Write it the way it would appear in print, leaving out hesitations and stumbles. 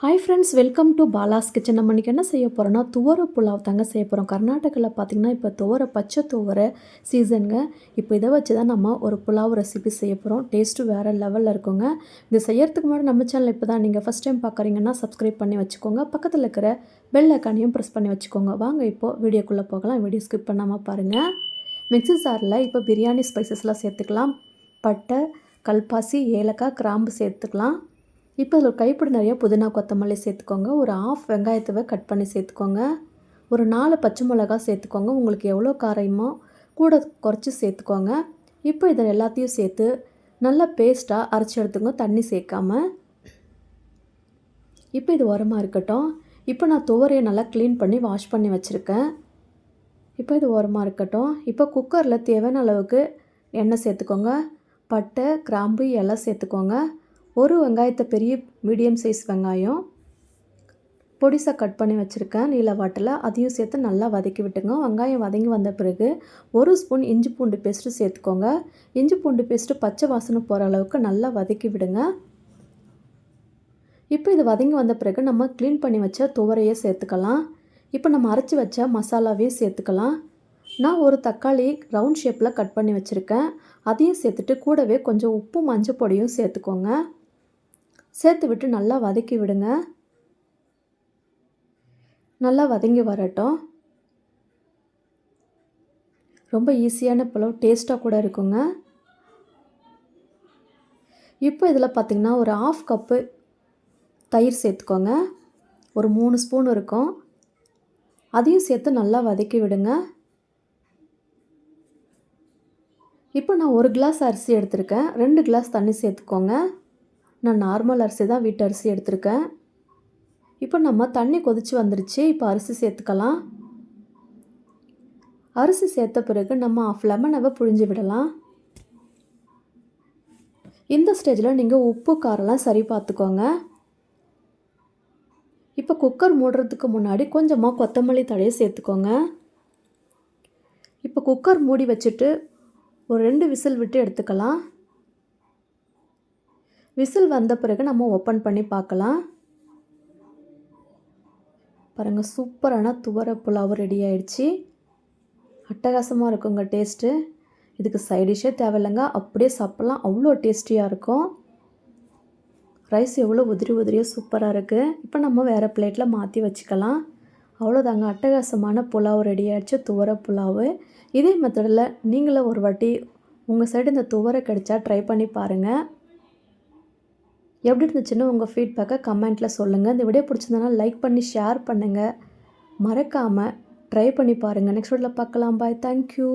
Hi friends, welcome to Bala's kitchen. நம்ம இன்றைக்கி என்ன செய்ய போகிறோன்னா துவர புலாவ் தாங்க செய்ய போகிறோம். கர்நாடகாவில் பார்த்திங்கன்னா இப்போ பச்சை துவர சீசனுங்க. இப்போ இதை வச்சு தான் நம்ம ஒரு புலாவ் ரெசிபி செய்ய போகிறோம். டேஸ்ட்டு வேறு லெவலில் இருக்குங்க. இது செய்யறதுக்கு முன்னாடி நம்ம சேனல் இப்போ தான் நீங்கள் ஃபஸ்ட் டைம் பார்க்குறீங்கன்னா சப்ஸ்கிரைப் பண்ணி வச்சுக்கோங்க. பக்கத்தில் இருக்கிற பெல் ஐக்கானையும் ப்ரெஸ் பண்ணி வச்சுக்கோங்க. வாங்க இப்போது வீடியோக்குள்ளே போகலாம். வீடியோ ஸ்கிப் பண்ணாமல் பாருங்கள். மிக்ஸி ஜாரில் இப்போ பிரியாணி ஸ்பைசஸ்லாம் சேர்த்துக்கலாம். பட்டை, கல்பாசி, ஏலக்காய், கிராம்பு சேர்த்துக்கலாம். இப்போ அதில் ஒரு கைப்பிடி நிறைய புதினா கொத்தமல்லி சேர்த்துக்கோங்க. ஒரு வெங்காயத்தை கட் பண்ணி சேர்த்துக்கோங்க. ஒரு 4 பச்சை மிளகாய் சேர்த்துக்கோங்க. உங்களுக்கு எவ்வளோ காரமோ கூட குறைச்சி சேர்த்துக்கோங்க. இப்போ இதை எல்லாத்தையும் சேர்த்து நல்லா பேஸ்ட்டாக அரைச்சி எடுத்துக்கோங்க, தண்ணி சேர்க்காமல். இப்போ இது ஓரமாக இருக்கட்டும். இப்போ நான் துவரையை நல்லா க்ளீன் பண்ணி வாஷ் பண்ணி வச்சுருக்கேன். இப்போ இது ஓரமாக இருக்கட்டும். இப்போ குக்கரில் தேவையான அளவுக்கு எண்ணெய் சேர்த்துக்கோங்க. பட்டை, கிராம்பு எல்லாம் சேர்த்துக்கோங்க. ஒரு வெங்காயத்தை பெரிய மீடியம் சைஸ் வெங்காயம் பொடிசாக கட் பண்ணி வச்சுருக்கேன் நீல வாட்டில், அதையும் சேர்த்து நல்லா வதக்கி விட்டுங்க. வெங்காயம் வதங்கி வந்த பிறகு 1 ஸ்பூன் இஞ்சி பூண்டு பேஸ்ட்டு சேர்த்துக்கோங்க. இஞ்சி பூண்டு பேஸ்ட்டு பச்சை வாசனை போகிற அளவுக்கு நல்லா வதக்கி விடுங்க. இப்போ இது வதங்கி வந்த பிறகு நம்ம க்ளீன் பண்ணி வச்ச துவரையை சேர்த்துக்கலாம். இப்போ நம்ம அரைச்சி வச்ச மசாலாவையும் சேர்த்துக்கலாம். நான் ஒரு தக்காளி ரவுண்ட் ஷேப்பில் கட் பண்ணி வச்சுருக்கேன். அதையும் சேர்த்துட்டு கூடவே கொஞ்சம் உப்பு மஞ்சள் பொடியும் சேர்த்துக்கோங்க. சேர்த்து விட்டு நல்லா வதக்கி விடுங்க. நல்லா வதங்கி வரட்டும். ரொம்ப ஈஸியான புலாவ், டேஸ்ட்டாக கூட இருக்குங்க. இப்போ இதில் பார்த்திங்கன்னா ஒரு 1/2 கப்பு தயிர் சேர்த்துக்கோங்க. ஒரு 3 ஸ்பூன் இருக்கும். அதையும் சேர்த்து நல்லா வதக்கி விடுங்க. இப்போ நான் 1 கிளாஸ் அரிசி எடுத்திருக்கேன். 2 கிளாஸ் தண்ணி சேர்த்துக்கோங்க. நான் நார்மல் அரிசி தான், வீட்டு அரிசி எடுத்திருக்கேன். இப்போ நம்ம தண்ணி கொதித்து வந்துருச்சு. இப்போ அரிசி சேர்த்துக்கலாம். அரிசி சேர்த்த பிறகு நம்ம 1/2 லெமனை புழிஞ்சு விடலாம். இந்த ஸ்டேஜில் நீங்கள் உப்பு காரெல்லாம் சரி பார்த்துக்கோங்க. இப்போ குக்கர் மூடுறதுக்கு முன்னாடி கொஞ்சமாக கொத்தமல்லி தழையை சேர்த்துக்கோங்க. இப்போ குக்கர் மூடி வச்சுட்டு ஒரு 2 விசில் விட்டு எடுத்துக்கலாம். விசில் வந்த பிறகு நம்ம ஓப்பன் பண்ணி பார்க்கலாம். பாருங்கள், சூப்பரான துவர புலாவ் ரெடி ஆயிடுச்சு. அட்டகாசமாக இருக்குங்க டேஸ்ட்டு. இதுக்கு சைடிஷ்ஷே தேவையில்லைங்க, அப்படியே சாப்பிட்லாம். அவ்வளோ டேஸ்டியாக இருக்கும். ரைஸ் எவ்வளோ உதிரி உதிரியாக சூப்பராக இருக்குது. இப்போ நம்ம வேறு பிளேட்டில் மாற்றி வச்சுக்கலாம். அவ்வளோதாங்க, அட்டகாசமான புலாவ் ரெடி ஆகிடுச்சு, துவர புலாவு. இதே மெத்தடில் நீங்களும் ஒரு வாட்டி உங்கள் சைடு இந்த துவரை கிடைச்சா ட்ரை பண்ணி பாருங்கள். எப்படி இருந்துச்சுன்னு உங்கள் ஃபீட்பேக்கை கமெண்ட்டில் சொல்லுங்கள். இந்த வீடியோ பிடிச்சிருந்தனா லைக் பண்ணி ஷேர் பண்ணுங்கள். மறக்காமல் ட்ரை பண்ணி பாருங்கள். நெக்ஸ்ட் வீடியோவில் பார்க்கலாம். பாய், தேங்க்யூ.